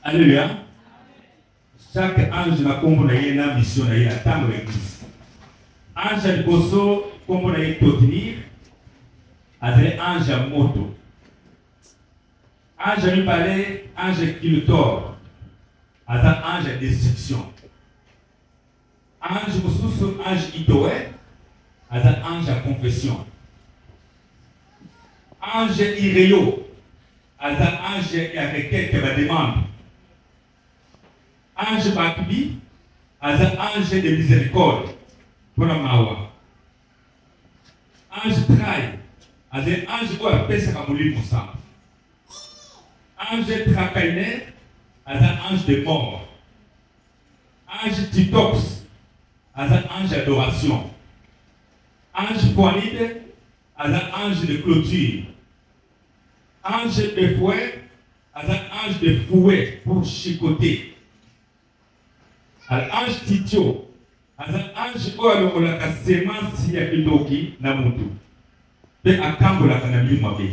Alléluia. Chaque ange n'a comme une mission à attendre l'église. Ange à l'posso, comme on a été tenir, avec ange à moto. Ange à lui parler, ange qui le tord, avec ange à destruction. Ange mususu, ange itoé, avec ange à confession. Ange iréo, avec ange avec quelqu'un qui demande. Ange Bakibi, as un ange de miséricorde pour la Mawa. Ange Traï, as un ange qui a pèsé à mourir pour ça. Ange Trakaine, as un ange de mort. Ange Titox, as un ange d'adoration. Ange Poinide, as un ange de clôture. Ange de fouet, as un ange de fouet pour chicoter. L'ange Titio, un ange qui a la sémence ya kidoki na mutu. Pe akambola kana bimabe.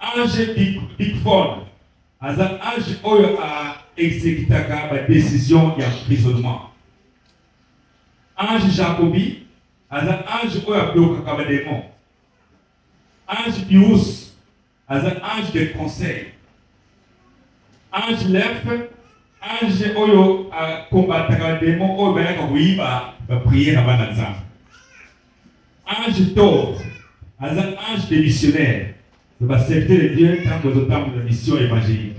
Ange Big Ford, un ange qui a exécuté la décision d'emprisonnement. Ange Jacobi, un ange qui a bloqué le démon. Ange Pius, un ange de conseil. Ange Lef, ange oyo a combattre le démon oyo bayaka koyiba ba prier na bana nzambe. Ange Thor, un ange de missionnaire, va servir de Dieu tant que le temps de la mission évangélique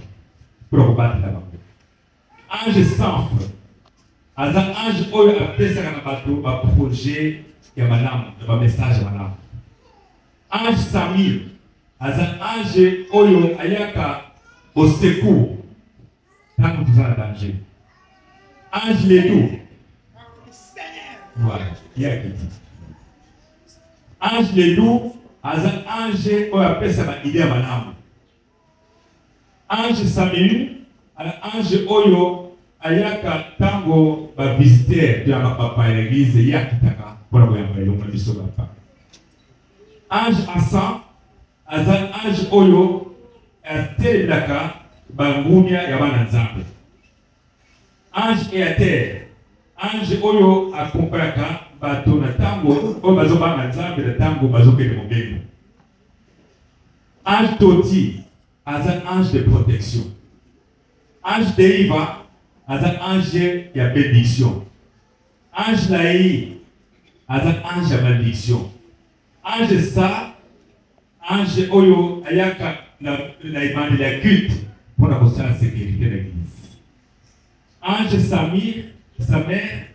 pour combattre la bande. Ange Sanfre, un ange oyo a pesa na bato ba projet ya malamu, ba message ya malamu. Ange Samir, un ange oyo ayaka au secours. Tant que vous êtes en danger. Ange Lédou. Voilà, il y a qui dit. Ange Lédou, un ange qui appelle ça idée à madame. Ange Samuel, un ange oyo ayaka tango ba visiter de la papa et l'église yakitaka pour la voyage le monde du papa. Ange Hassan, un ange oyo telaka bangunia ya bana nzambe. Ange Eater, ange oyo akompaka bato na tango oyo bazo bana nzambe na tango bazo kende mobembo. Ange Toti, un ange de protection. Ange Deiva, un ange ya bénédiction. Ange Laï, un ange ya malédiction. Ange Sa, ange oyo ayaka na imani la culte pour la sécurité de l'église. Ange Samir, sa mère,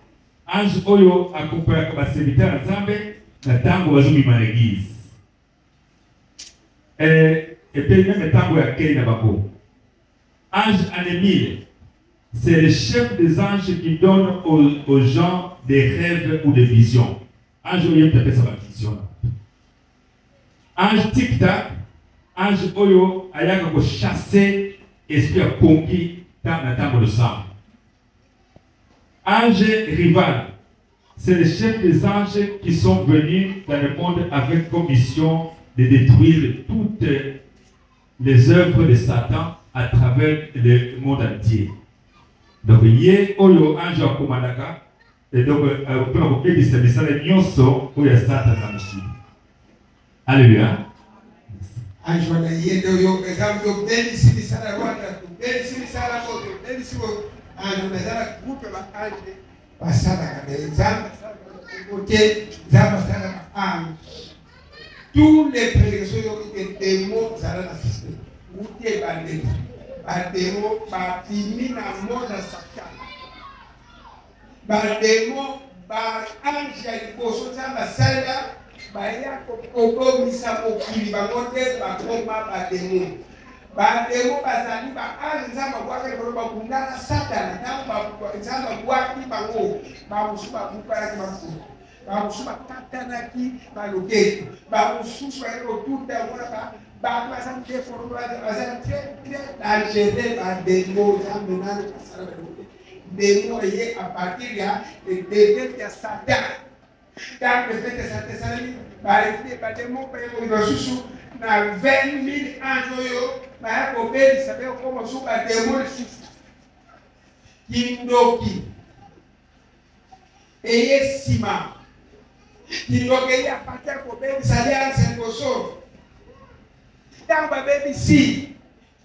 ange oyo accompagne comme serviteur ensemble, na tango bazumi à l'église. Et puis même tango ya kei na bako. Ange Anémile, c'est le chef des anges qui donne aux gens des rêves ou des visions. Ange oyo peut sa vision. Ange Tic-Tac, ange oyo ayaka ko chasser esprit à conquis dans la table de sang. Ange rival, c'est le chef des anges qui sont venus dans le monde avec comme mission de détruire toutes les œuvres de Satan à travers le monde entier. Donc, yé oyo ange wa komandaka, et donc, pour que les services nyonso oyo Satan na mushi. Alléluia. Ange wana yendo yo exemple yo beli sili sala wanda beli sili sala moto beli silo ange unazala groupe ba ange basala ka exemple côté zaba sala ange tous les prédications yo que démons sala na système outé ba démons ba timi na monde Satan ba démons ba ange ya koso zaba sala baya kokomisa mokili bangote bakoma bademo bazali ba ange nzamba kwake ko bakundana Satana namba nzamba kwake bango bamusuba kupara kimafu bamusuba katanaki baloke bamusuba ero tuta wala ba bazan te forwa bazan très dangereux bademo zamena kasara demo ye à partir de Satan. Dans le fait que ça te salue, bah les démons payent au ressources, na 20,000 anges yo baya kobelisa be okoma so bademo lisusu kindoki eye nsima kindoki eye apate kobelisa alianse liboso ntango babebisi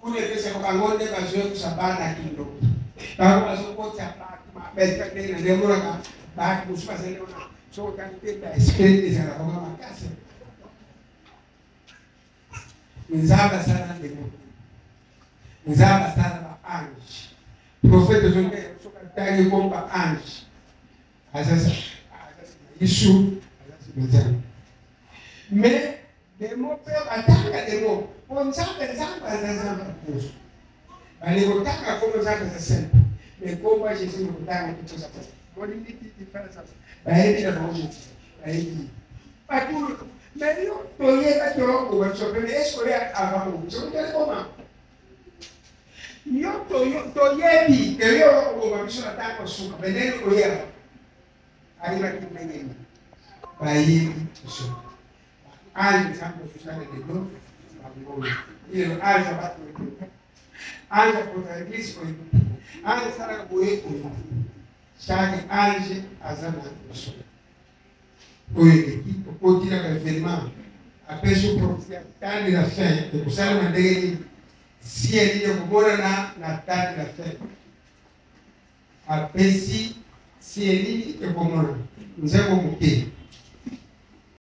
kuna epesaka bango nde bazwi kusabana kindoki bango bazokotya baki mabete na ndemonaka baki mosusu bazaliona sokotani te baesprit ezala bonga makasi nzambe asala ndemo nzambe asala baange profete zonke soka tangi komba ange azasa Yesu azasa mais demo pe ataka demo nzambe azasa kuzo bali kutaka kwa nzambe azasa mais komba Yesu kutaka kutoza bodi ndiki diference baebi na bongo baebi patulu mais yo toyeba to obasopele esole avant so ngale koma yo toyebi ke yo obamisho nataka suka beneni oyeba alima kimenye bayebi so ali sambo kusana de do bango ile ali sabato anja kwa iglesia kwa anja sana boye kwa chaque ange azana so oye au dire l'événement après ce professeur tant de la fin et pour ça le mandé si elle est au bord na tant de la fin après si elle est au bord nous avons monté